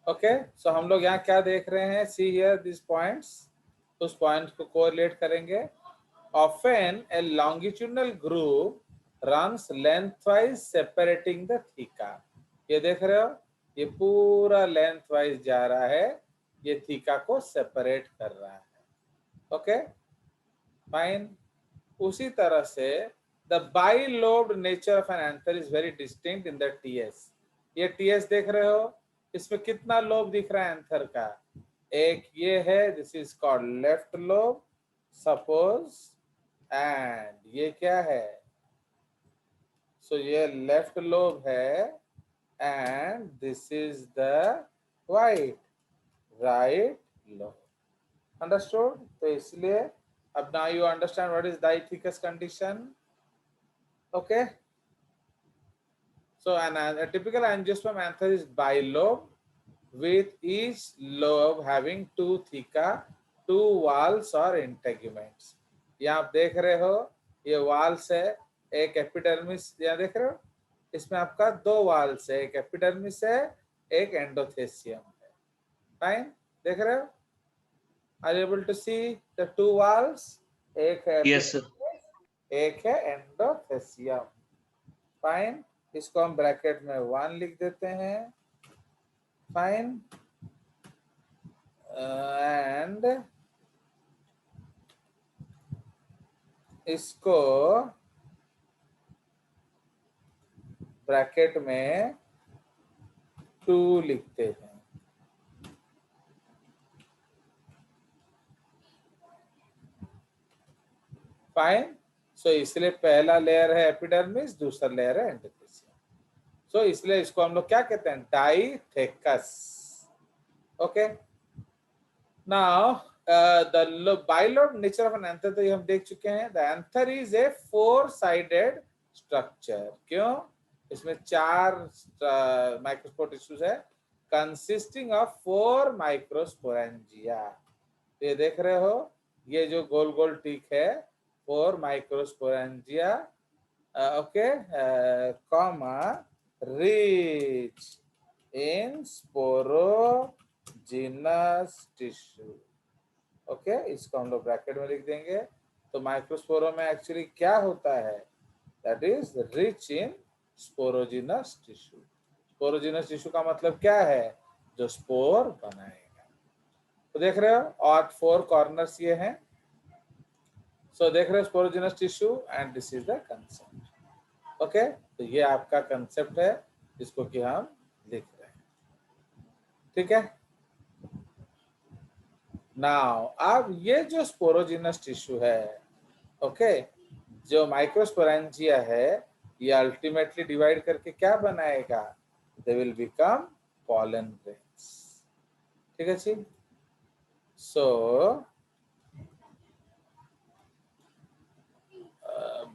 Okay, सो हम लोग यहाँ क्या देख रहे हैं, सी हियर दिस पॉइंट्स, उस पॉइंट्स को कोरिलेट करेंगे। Often a longitudinal groove runs lengthwise separating the theca. ये देख रहे हो, ये पूरा लेंथवाइज जा रहा है, ये थीका को सेपरेट कर रहा है। Okay fine. उसी तरह से the bilobed nature of an anther is very distinct in the TS. ये टीएस देख रहे हो, इसमें कितना लोब दिख रहा है एंथर का, एक ये है, this is called left lobe suppose, and ये क्या है, सो ये लेफ्ट लोब है, and this is the right lobe. Understood? तो इसलिए अब now you understand what is diathecus condition. Okay, so a typical angiosperm anther is bilobe with each lobe having two theca, two walls or integuments. यहाँ आप देख रहे हो, ये Waals है, एक एपिडर्मिस, यहाँ देख रहे हो, इसमें आपका दो वाल्स है, एक एपिडर्मिस है, एक एंडोथेसियम है। फाइन, देख रहे हो, are you able to see the two walls? एक है Yes, sir. एक है एंडोथेसियम। फाइन, इसको हम ब्रैकेट में 1 लिख देते हैं। फाइन, एंड इसको ब्रैकेट में 2 लिखते हैं। फाइन, सो इसलिए पहला लेयर है एपिडर्मिस, दूसरा लेयर है एंडोथेसियम। सो इसलिए इसको हम लोग क्या कहते हैं, dithecous. Okay, now the bilobe nature of an anther तो ये हम देख चुके हैं। The anther is a four sided structure. क्यों? इसमें 4 माइक्रोस्पोर टिश्यूज है, कंसिस्टिंग ऑफ 4 माइक्रोस्पोरेंजिया। ये देख रहे हो, ये जो गोल गोल टिक है, 4 microsporangia, okay, comma rich in sporogenous tissue. Okay, इसको हम लोग ब्रैकेट में लिख देंगे। तो माइक्रोस्पोरो में एक्चुअली क्या होता है, that is rich in sporogenous tissue. Sporogenous tissue का मतलब क्या है, जो स्पोर बनाएगा। तो देख रहे हो, और 4 कॉर्नर्स ये हैं। सो देख रहे हो sporogenous tissue, and this is the concept. Okay, तो ये आपका कंसेप्ट है, जिसको कि हम लिख रहे हैं। ठीक है, नाउ अब ये जो स्पोरोजिनस टिश्यू है, ओके, जो माइक्रोस्पोरेंजिया है, ये अल्टीमेटली डिवाइड करके क्या बनाएगा, they will become pollen grains. ठीक है जी, सो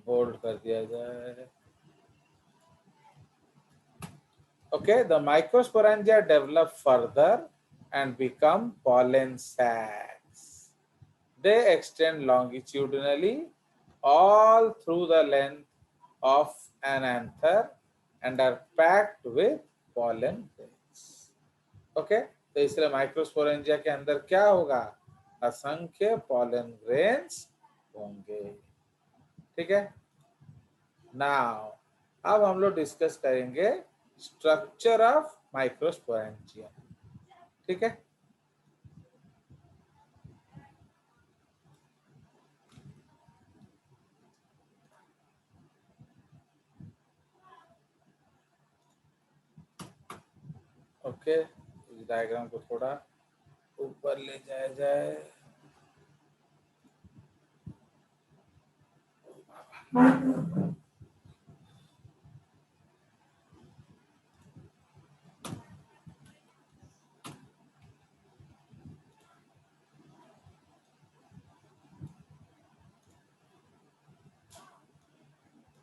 बोल्ड कर दिया जाए। Okay, the microsporangia develop further and become pollen sacs. They extend longitudinally all through the length of an anther and are packed with pollen grains. Okay, तो इसलिए microsporangia के अंदर क्या होगा, असंख्य pollen grains होंगे। ठीक है, नाउ अब हम लोग डिस्कस करेंगे स्ट्रक्चर ऑफ माइक्रोस्पोरेंजिया। ठीक है, ओके, इस डायग्राम को थोड़ा ऊपर ले जाया जाए।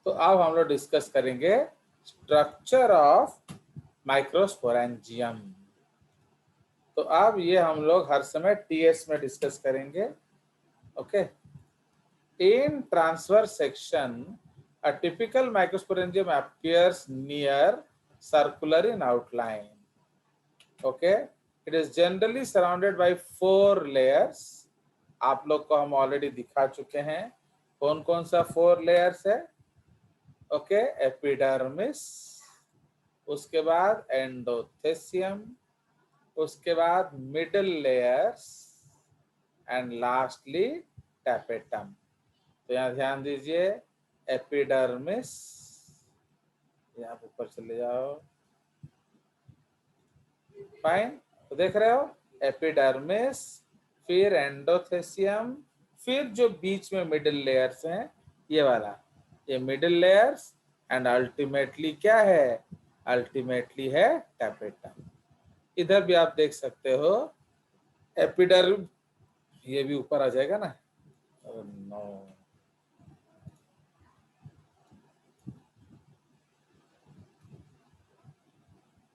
तो अब हम लोग डिस्कस करेंगे स्ट्रक्चर ऑफ माइक्रोस्पोरेंजियम। तो अब ये हम लोग हर समय टीएस में डिस्कस करेंगे। Okay, in transverse section a typical microsporangium appears near circular in outline. Okay, it is generally surrounded by 4 layers. आप लोग को हम ऑलरेडी दिखा चुके हैं कौन कौन सा 4 लेयर्स है। ओके, एपिडर्मिस, उसके बाद एंडोथेसियम, उसके बाद middle layers and lastly tapetum. तो यहाँ ध्यान दीजिए, एपिडर्मिस, यहाँ ऊपर चले जाओ, फाइन। तो देख रहे हो, एपिडर्मिस, फिर एंडोथेसियम, फिर जो बीच में मिडिल लेयर्स हैं ये वाला, ये मिडिल लेयर्स, एंड अल्टीमेटली क्या है, अल्टीमेटली है टैपेटम। इधर भी आप देख सकते हो एपिडर्म, ये भी ऊपर आ जाएगा ना, नो,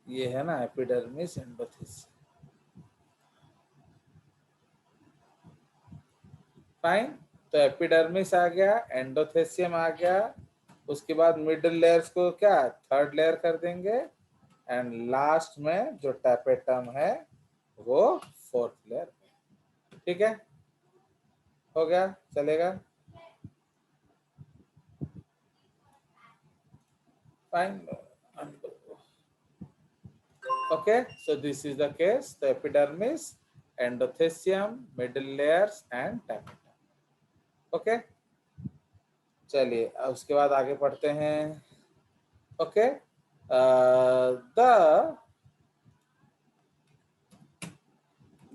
ये है ना एपिडर्मिस एंडोथेसियम, फाइन। तो एपिडर्मिस आ गया, एंडोथेसियम आ गया, उसके बाद मिडिल लेयर्स को क्या थर्ड लेयर कर देंगे, एंड लास्ट में जो टैपेटम है वो फोर्थ लेयर। ठीक है, हो गया, चलेगा, fine. Okay, so this is the case, the epidermis, endothelium, middle layers and tapetum. Okay, चलिए उसके बाद आगे पढ़ते हैं। Okay,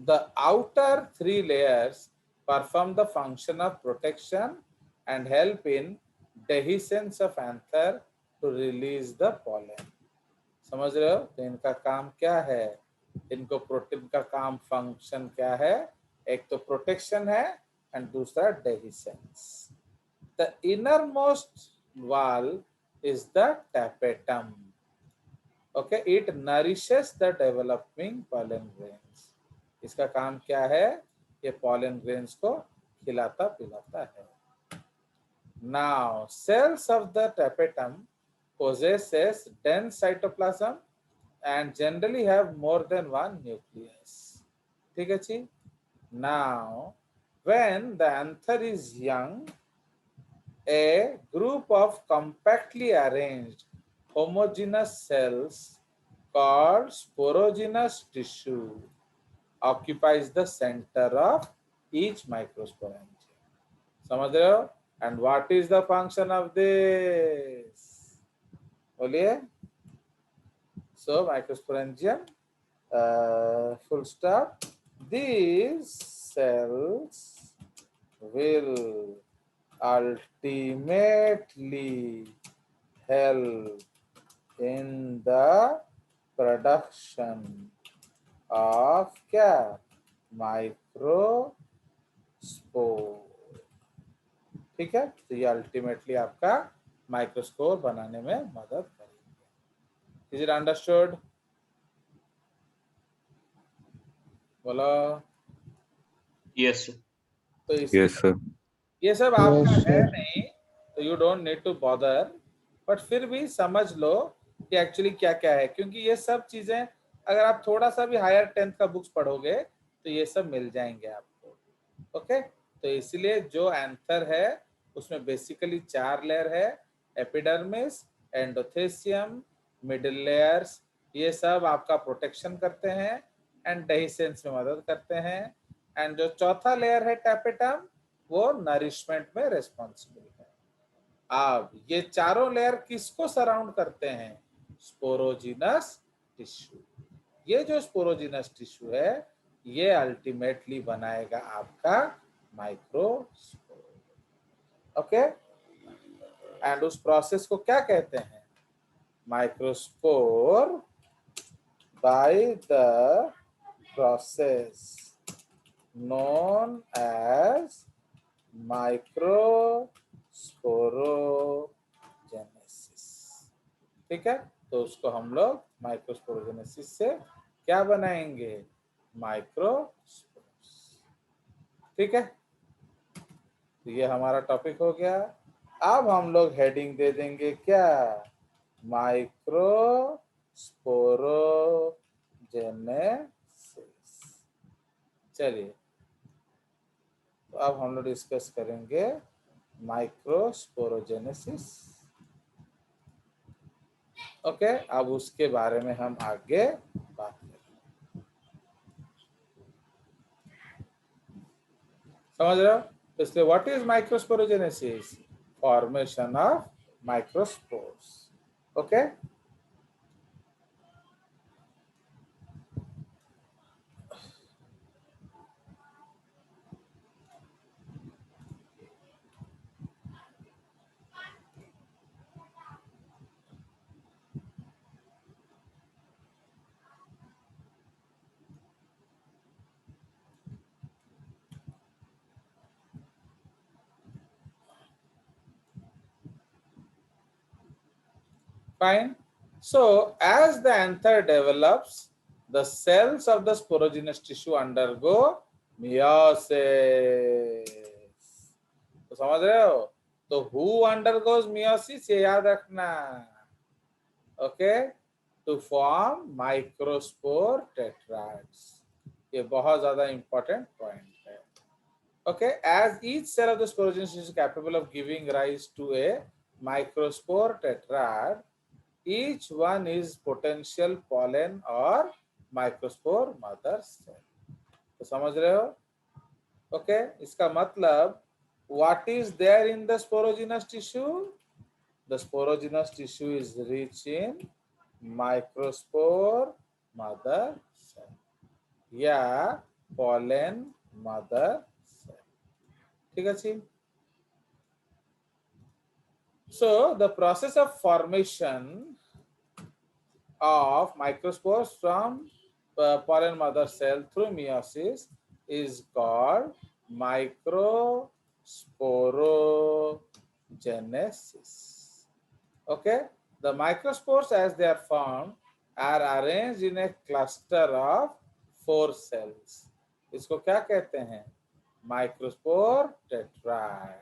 the outer 3 layers perform the function of protection and help in dehiscence of anther to release the pollen. समझ रहे हो, तो इनका काम क्या है, इनको प्रोटीन का काम फंक्शन क्या है, एक तो प्रोटेक्शन है एंड दूसरा dehiscence. The inner most wall is the tapetum. Okay, it nourishes the developing pollen grains. इसका काम क्या है, ये पॉलन ग्रेन्स को खिलाता पिलाता है। Now cells of the tapetum possesses dense cytoplasm and generally have more than one nucleus. ठीक है जी। Now, when the anther is young, a group of compactly arranged homogeneous cells called sporogenous tissue occupies the center of each microsporangium. समझ रहे हो? And what is the function of this? बोलिए। So microsporangium, full stop. These cells will ultimately help in the production of क्या, microspore. ठीक है, तो ये ultimately आपका माइक्रोस्कोर बनाने में मदद करेंगे। Is it understood? बोलो। यस तो यस सर। ये सब आपका है नहीं, तो you don't need to bother, but फिर भी समझ लो कि एक्चुअली क्या क्या है, क्योंकि ये सब चीजें अगर आप थोड़ा सा भी हायर 10th का बुक्स पढ़ोगे तो ये सब मिल जाएंगे आपको। ओके, तो इसलिए जो एंथर है उसमें बेसिकली 4 लेयर है, एपिडर्मिस, एंडोथेसियम, मिडिल लेयर्स, ये सब आपका प्रोटेक्शन करते हैं एंड डेहिसेंस में मदद करते हैं, एंड जो चौथा लेयर है टैपेटम, वो नरिशमेंट में रिस्पॉन्सिबल है। अब ये चारों लेयर किसको सराउंड करते हैं, स्पोरोजिनस टिश्यू। ये जो स्पोरोजिनस टिश्यू है ये अल्टीमेटली बनाएगा आपका माइक्रोस्पोर। ओके, एंड उस प्रोसेस को क्या कहते हैं, microspore by the process known as microsporogenesis. ठीक है, तो उसको हम लोग माइक्रोस्पोरोजेनेसिस से क्या बनाएंगे, माइक्रोस्पोर्स। ठीक है, तो ये हमारा टॉपिक हो गया। अब हम लोग हेडिंग दे देंगे क्या, माइक्रोस्पोरोजेनेसिस। चलिए, तो अब हम लोग डिस्कस करेंगे माइक्रोस्पोरोजेनेसिस। ओके, अब उसके बारे में हम आगे बात करेंगे। समझ रहे हो? इसलिए what is microsporogenesis? Formation of microspores. Okay, fine. So, as the anther develops, the cells of the sporogenous tissue undergo meiosis. तो समझ रहे हो? तो who undergoes meiosis ये याद रखना। Okay, to form microspore tetrads. ये बहुत ज्यादा इंपॉर्टेंट पॉइंट है। Okay, as each cell of the sporogenous is capable of giving rise to a microspore tetrad, each one is potential pollen or microspore mother cell. तो समझ रहे हो? Okay, इसका मतलब what is there in the sporogenous tissue? The sporogenous tissue is rich in microspore mother cell या pollen mother cell. ठीक है। So the process of formation of microspores from pollen mother cell through meiosis is called microsporogenesis. Okay, the microspores as they are formed are arranged in a cluster of 4 cells. इसको क्या कहते हैं? Microspore tetrad.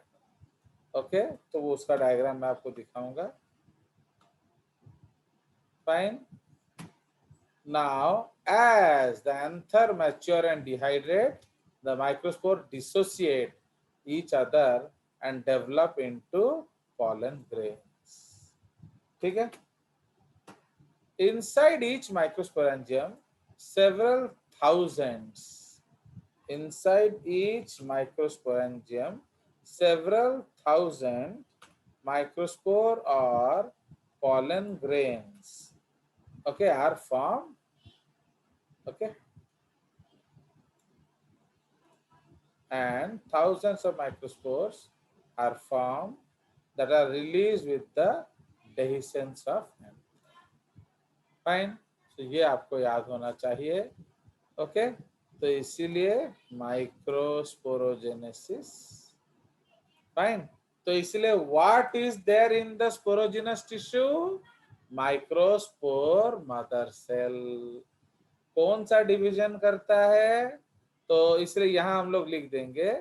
Okay, तो वो उसका diagram मैं आपको दिखाऊंगा। Fine. Now, as the anther mature and dehydrate, the microspore dissociate each other and develop into pollen grains. ठीक है? Inside each microsporangium, several thousands. Inside each microsporangium, several thousand microspore or pollen grains, okay, are formed. Okay, and thousands of microspores are formed that are released with the dehiscence of anther. Fine. तो ये आपको याद होना चाहिए। Okay, तो इसीलिए microsporogenesis. Fine. तो इसलिए what is there in the sporogenous tissue? Microspore mother cell. कौन सा डिवीजन करता है? तो इसलिए यहां हम लोग लिख देंगे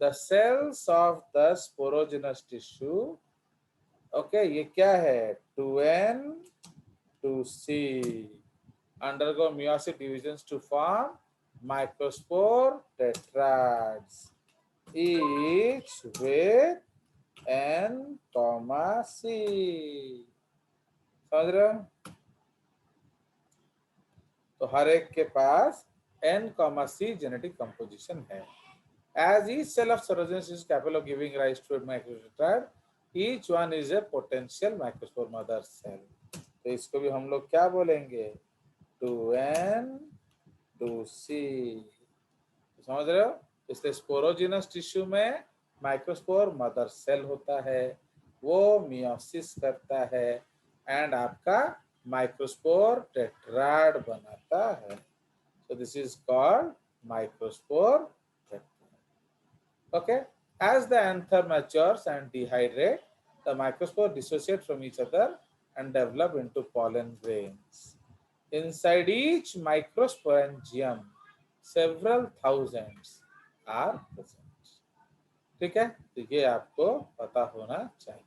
the cells of the sporogenous tissue. Okay, ये क्या है? 2n to C undergo meiosis divisions to form microspore tetrads, each with N, C. समझ रहे हो? तो हर एक के पास N, C जेनेटिक कंपोजिशन है। As each cell of sporogenous is capable of giving rise to a microtetrad, each one is a potential microspore mother cell. तो इसको भी हम लोग क्या बोलेंगे? 2n to C। समझ रहे हो? इसलिए स्पोरोजिनस टिश्यू में माइक्रोस्पोर मदर सेल होता है, वो मियोसिस करता है एंड आपका माइक्रोस्पोर टेट्राड बनाता है। So this is called microspore tetrad. Okay, as the anther matures and dehydrate, the microspore dissociate from each other and develop into pollen grains. Inside each microsporangium, several thousands are present. ठीक है, तो ये आपको पता होना चाहिए।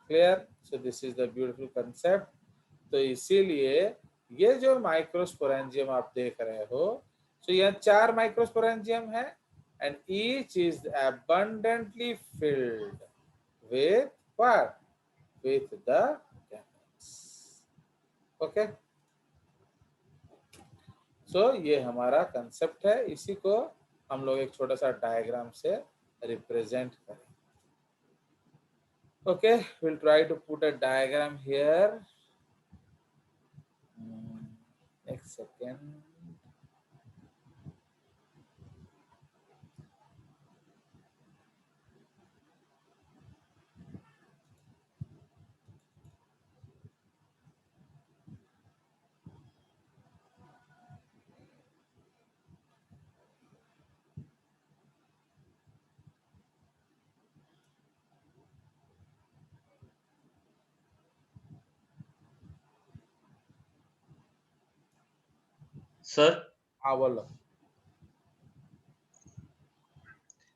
Clear? So this is the beautiful concept. तो इसीलिए ये जो माइक्रोस्पोरेंजियम आप देख रहे हो, So यहाँ 4 माइक्रोस्पोरेंजियम है and each is abundantly filled with what? With the gametes. Okay? So ये हमारा कंसेप्ट है, इसी को हम लोग एक छोटा सा डायग्राम से रिप्रेजेंट करें. Okay, we'll try to put a diagram here. Next second. Sir, हाँ बोलो.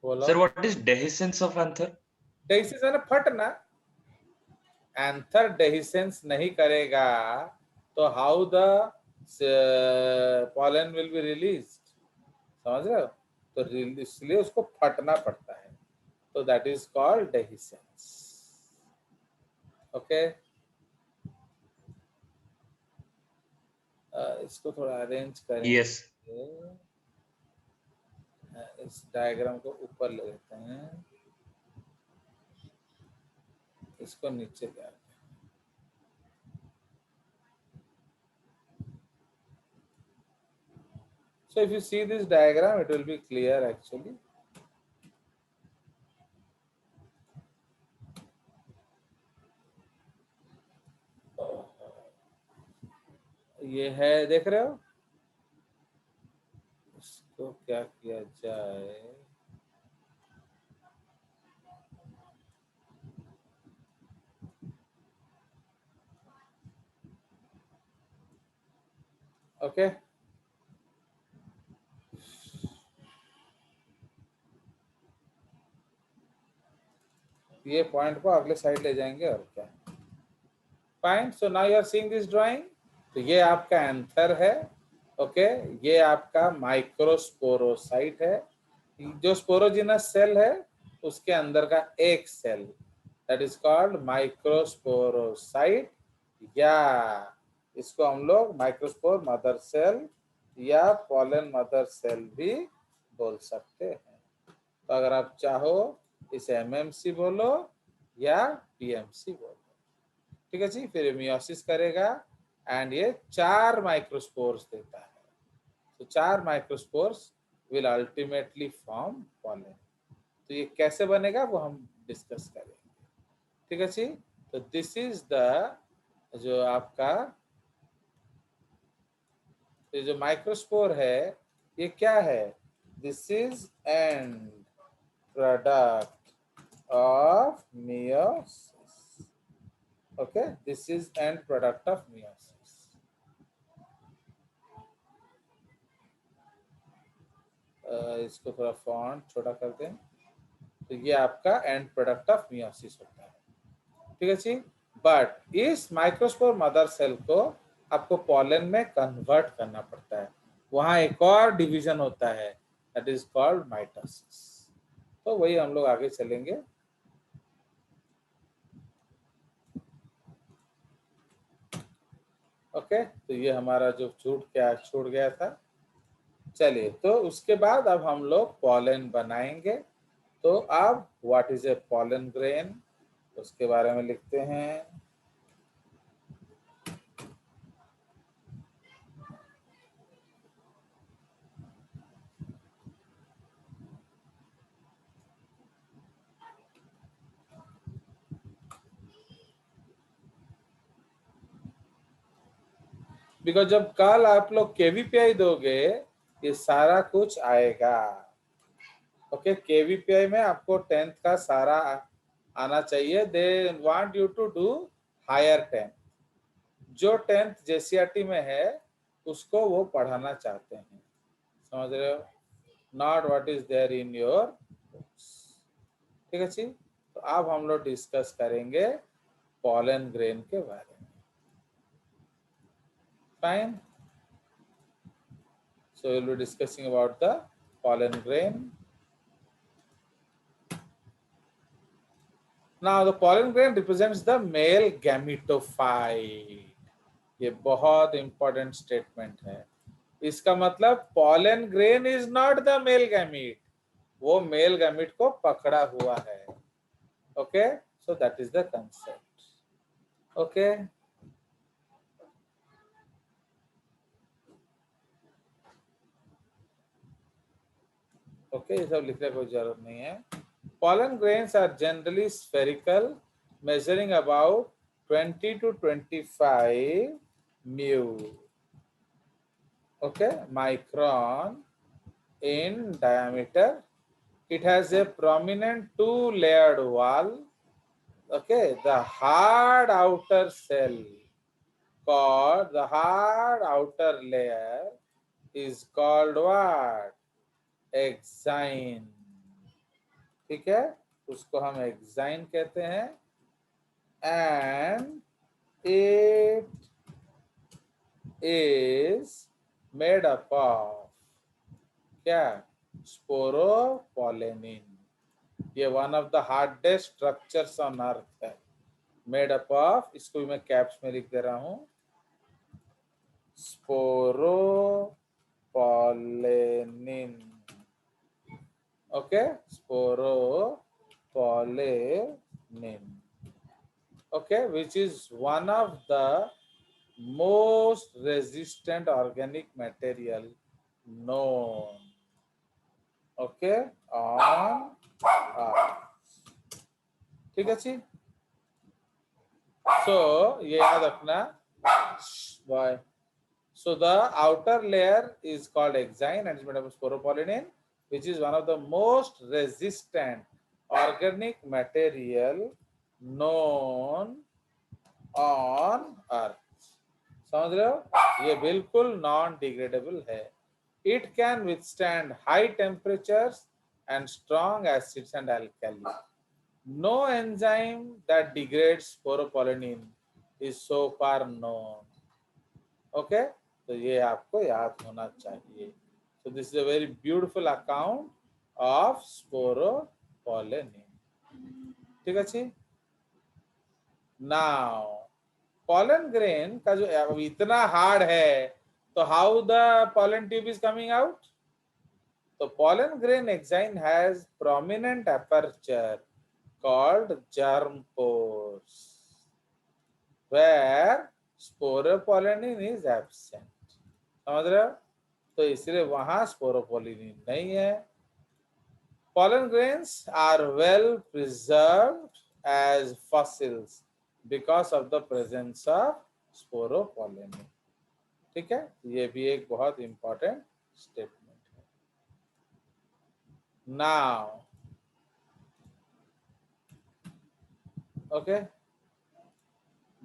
बोलो. sir, what is dehiscence of anther? Dehiscence है ना, फटना. एंथर डेहिसेंस नहीं करेगा तो how the pollen will be released. समझ रहे हो? तो इसलिए उसको फटना पड़ता है, तो that is called dehiscence. Okay, इसको थोड़ा अरेंज करें. Yes. इस डायग्राम को ऊपर ले लेते हैं, इसको नीचे ले आते हैं. So if you see this diagram, it will be clear actually. ये है, देख रहे हो? इसको क्या किया जाए? ओके, ये पॉइंट को अगले साइड ले जाएंगे और क्या. Fine. So now you are seeing this drawing. तो ये आपका एंथर है. ओके, ये आपका माइक्रोस्पोरोसाइट है. जो स्पोरोजिनस सेल है उसके अंदर का एक cell, that is called microsporocyte, या इसको हम लोग माइक्रोस्पोर मदर सेल या पॉलन मदर सेल भी बोल सकते हैं. तो अगर आप चाहो इसे एमएमसी बोलो या पीएमसी बोलो. ठीक है जी. फिर मियोसिस करेगा एंड ये 4 माइक्रोस्पोर्स देता है. तो 4 microspores will ultimately form pollen. तो ये कैसे बनेगा वो हम डिस्कस करेंगे. ठीक है जी. तो दिस इज द जो आपका ये जो माइक्रोस्पोर है ये क्या है? This is and product of meiosis. Okay, this is and product of meiosis. इसको थोड़ा फॉन्ट छोटा कर दें. तो ये आपका एंड प्रोडक्ट ऑफ मियोसिस होता है. ठीक है जी. बट इस माइक्रोस्पोर मदर सेल को आपको पॉलन में कन्वर्ट करना पड़ता है. वहां एक और डिवीजन होता है, दैट इज कॉल्ड माइटोसिस. तो वही हम लोग आगे चलेंगे. ओके, तो ये हमारा जो छूट गया था. चलिए, तो उसके बाद अब हम लोग पॉलन बनाएंगे. तो अब what is a pollen grain, उसके बारे में लिखते हैं. बिकॉज जब कल आप लोग केवीपीआई दोगे ये सारा कुछ आएगा. ओके, केवीपीआई में आपको 10th का सारा आना चाहिए. They want you to do higher 10th. जो 10th जेसीआरटी में है उसको वो पढ़ाना चाहते हैं. समझ रहे हो? Not what is there in your books. ठीक है जी. तो अब हम लोग डिस्कस करेंगे पॉलन ग्रेन के बारे में. Fine. So we'll be discussing about the pollen grain. Now the pollen grain represents the male gametophyte. ये बहुत इंपॉर्टेंट स्टेटमेंट है. इसका मतलब pollen grain is not the male gamete. वो मेल गैमीट को पकड़ा हुआ है. Okay, so that is the concept. Okay. Okay, ये सब लिखने की जरूरत नहीं है. Pollen grains are generally spherical, measuring about 20 to 25 mu. Okay, micron in diameter. It has a prominent two-layered wall. Okay, the hard outer cell called the hard outer layer is called what? Exine. ठीक है, उसको हम exine कहते हैं. And it is made up of क्या? Sporopollenin. ये one of the hardest structures on earth है. Made up of, इसको भी मैं कैप्स में लिख दे रहा हूं, sporopollenin. Okay, sporopollenin. Okay, which is one of the most resistant organic material known. Okay, on earth. ठीक है जी. So ये याद रखना. Why? So the outer layer is called exine and is made of sporopollenin, which is one of the most resistant organic material known on earth. समझ रहे हो? ये बिल्कुल नॉन डिग्रेडेबल है. It can withstand high temperatures and strong acids and alkali. No enzyme that degrades sporopollenin is so far known. Okay, तो ये आपको याद होना चाहिए. So this is a very beautiful account of sporopollenin. ठीक है जी. Now pollen grain का जो अब इतना हार्ड है, तो how the pollen tube is coming out? तो pollen grain exine has prominent aperture called germ pores where sporopollenin is absent. समझ रहे हो? तो इसलिए वहां sporopollenin नहीं है. Pollen grains are well preserved as fossils because of the presence of sporopollenin. ठीक है, ये भी एक बहुत इंपॉर्टेंट स्टेटमेंट है. Now, okay,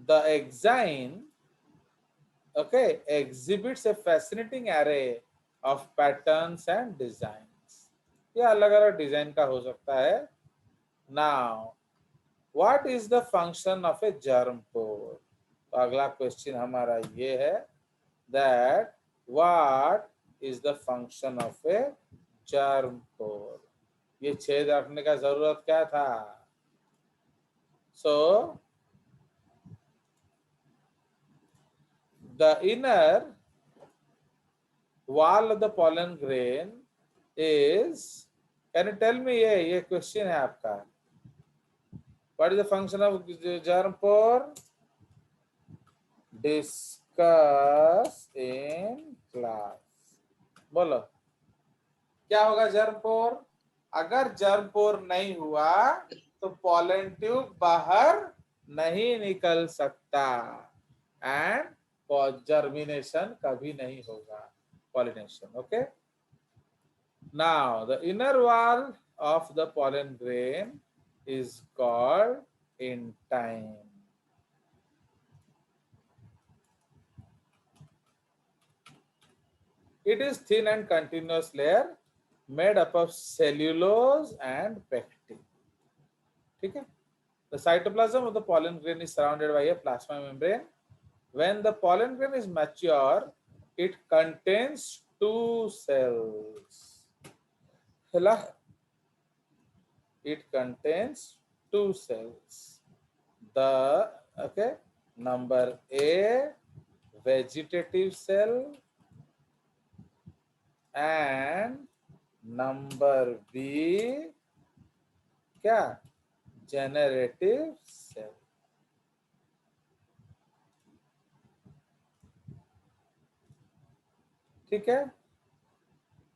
the exine, okay, exhibits a fascinating array of patterns and designs. ये अलग अलग डिजाइन का हो सकता है. Now, what is the function of a germ pore? तो अगला क्वेश्चन हमारा ये है that what is the function of a germ pore? ये छेद रखने का जरूरत क्या था? So the inner wall of the pollen grain is, can you tell me, ये क्वेश्चन है आपका. What is the function of germ pore? Discuss in class. बोलो क्या होगा germ pore? अगर germ pore नहीं हुआ तो pollen tube बाहर नहीं निकल सकता and germination कभी नहीं होगा. Pollination. Okay. Now the inner wall of the pollen grain is called intine. It is thin and continuous layer made up of cellulose and pectin. ठीक है. The cytoplasm of the pollen grain is surrounded by a plasma membrane. When the pollen grain is mature, it contains 2 cells. It contains 2 cells. The number A, vegetative cell, and number B क्या, generative cell. ठीक है,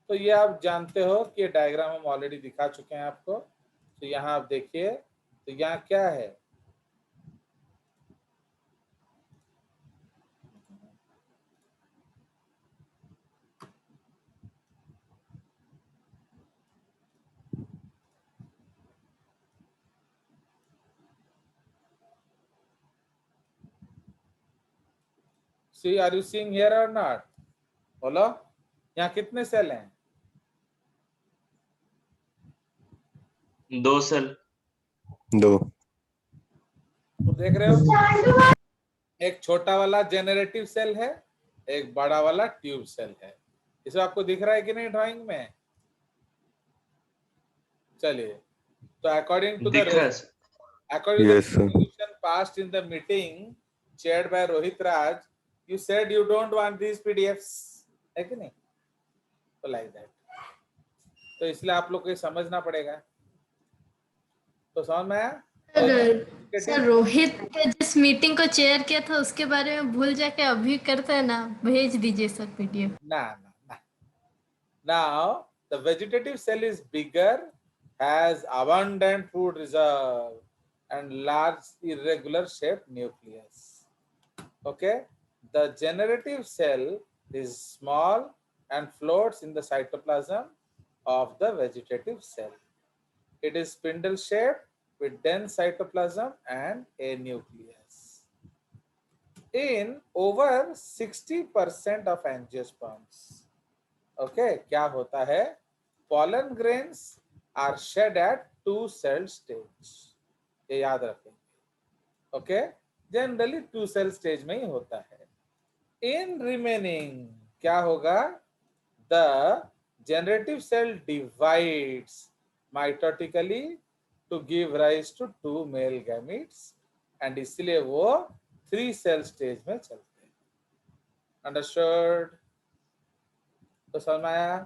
तो ये आप जानते हो कि ये डायग्राम हम ऑलरेडी दिखा चुके हैं आपको। तो यहाँ आप देखिए, तो यहाँ क्या है, see are you seeing here और नॉट? बोलो, यहाँ कितने सेल हैं? 2 सेल। 2। तो देख रहे हो, एक छोटा वाला जेनरेटिव सेल है, एक बड़ा वाला ट्यूब सेल है। इसमें आपको दिख रहा है कि नहीं ड्राइंग में? चलिए, तो अकॉर्डिंग टू दिख रहा है the sir. according to Yes, the sir. resolution passed in the meeting chaired by Rohit Raj, you said you don't want these PDFs, है कि नहीं? तो like that. तो इसलिए आप लोग को ये समझना पड़ेगा। तो समझ में आया? सर रोहित ने जिस मीटिंग को चेयर किया था उसके बारे में भूल जाके अभी करते हैं ना, भेज दीजिए सर पीडीएफ। ना। Now the vegetative cell is bigger, has abundant food reserve and large irregular shaped nucleus. Okay, the generative cell is small and floats in the cytoplasm of the vegetative cell. It is spindle shaped with dense cytoplasm and a nucleus. In over 60% of angiosperms, क्या होता है, pollen grains are shed at 2 cell stage. ये याद रखेंगे। Generally 2 cell stage में ही होता है। In remaining क्या होगा, the generative cell divides mitotically to give rise to 2 male gametes and इसलिए वो 3 cell stage में चलते हैं। Understood? तो समझ में आया?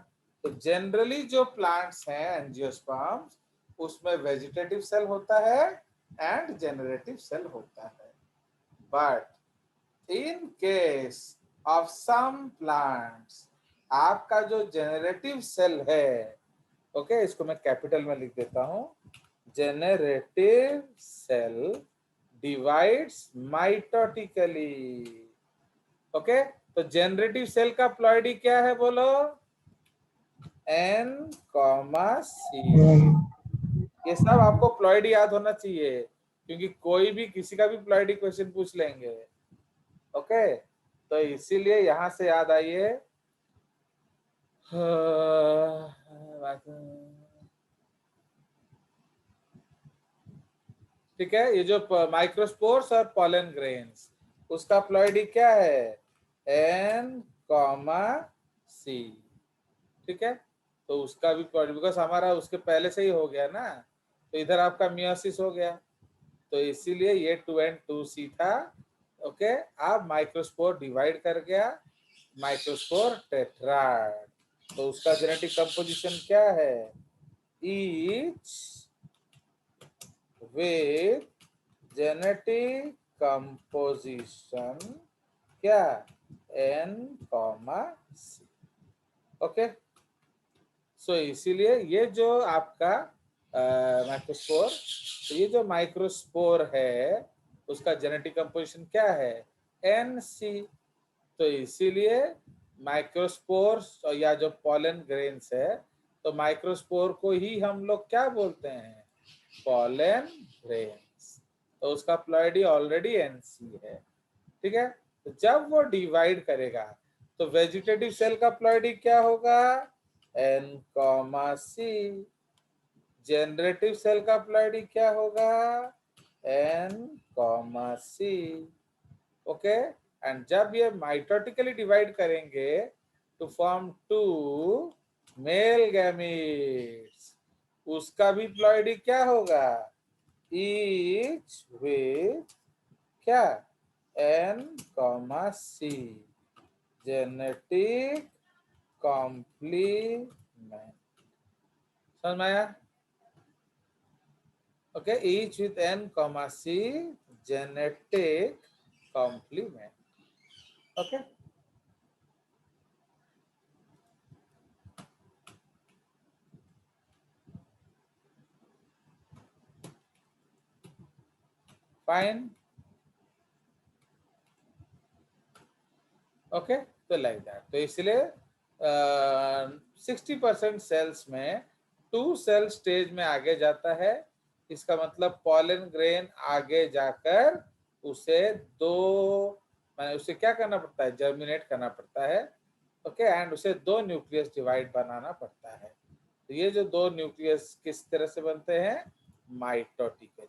तो जनरली जो प्लांट्स हैं एंजियोस्पर्म्स, उसमें वेजिटेटिव सेल होता है एंड जेनरेटिव सेल होता है। But in case of some plants, आपका जो जेनरेटिव सेल है, इसको मैं कैपिटल में लिख देता हूं, जेनरेटिव सेल डिवाइड्स माइटोटिकली। तो जेनरेटिव सेल का प्लॉइडी क्या है, बोलो? N, C। ये सब आपको प्लॉइडी याद होना चाहिए, क्योंकि कोई भी किसी का भी प्लॉइडी क्वेश्चन पूछ लेंगे। तो इसीलिए यहां से याद आइए, ठीक है। ये जो माइक्रोस्पोर्स और पॉलन ग्रेन्स, उसका प्लॉइडी क्या है, N, C। ठीक है, तो उसका भी प्लॉइडी, बिकॉज हमारा उसके पहले से ही हो गया ना, तो इधर आपका मियोसिस हो गया, तो इसीलिए ये 2N2C था। अब माइक्रोस्पोर डिवाइड कर गया, माइक्रोस्पोर टेट्राड, तो उसका जेनेटिक कंपोजिशन क्या है, ईच विथ जेनेटिक कंपोजिशन क्या, N, C। सो इसीलिए ये जो आपका माइक्रोस्पोर, तो ये जो माइक्रोस्पोर है उसका जेनेटिक कंपोजिशन क्या है, NC। तो इसीलिए माइक्रोस्पोर या जो पॉलन ग्रेन्स है, तो माइक्रोस्पोर को ही हम लोग क्या बोलते हैं, पॉलन ग्रेन्स। तो उसका प्लॉइडी ऑलरेडी NC है। ठीक है, तो जब वो डिवाइड करेगा तो वेजिटेटिव सेल का प्लॉइडी क्या होगा, N, C। जनरेटिव सेल का प्लॉइडी क्या होगा, N, C। एंड जब ये माइटोटिकली डिवाइड करेंगे to form 2 male gametes. उसका भी ploidy क्या होगा? Each with क्या? N, C. Genetic complement. समझ में आया? Okay, each with N, C. Genetic complement. Okay. Fine. Okay, तो लाइक दैट। तो इसलिए 60% सेल्स में 2 सेल स्टेज में आगे जाता है। इसका मतलब पॉलन ग्रेन आगे जाकर उसे उसे क्या करना पड़ता है? जर्मिनेट करना पड़ता है। ओके, एंड उसे 2 न्यूक्लियस डिवाइड बनाना पड़ता है। तो ये जो 2 न्यूक्लियस किस तरह से बनते हैं? Mitotically.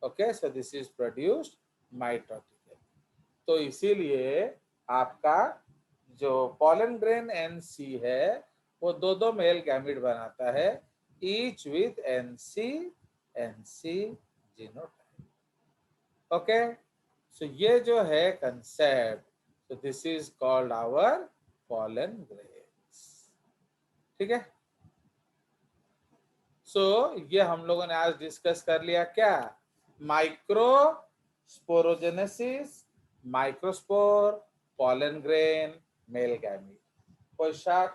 Okay, so this is produced mitotically. तो इसीलिए आपका जो पॉलन ग्रेन NC है वो 2 मेल गैमिट बनाता है, each with NC genotype. Okay, so ये जो है concept, so this is called our pollen grains. ठीक है, सो ये हम लोगों ने आज डिस्कस कर लिया। क्या? Micro sporogenesis, microspore, pollen grain, male gamete। कोई शक?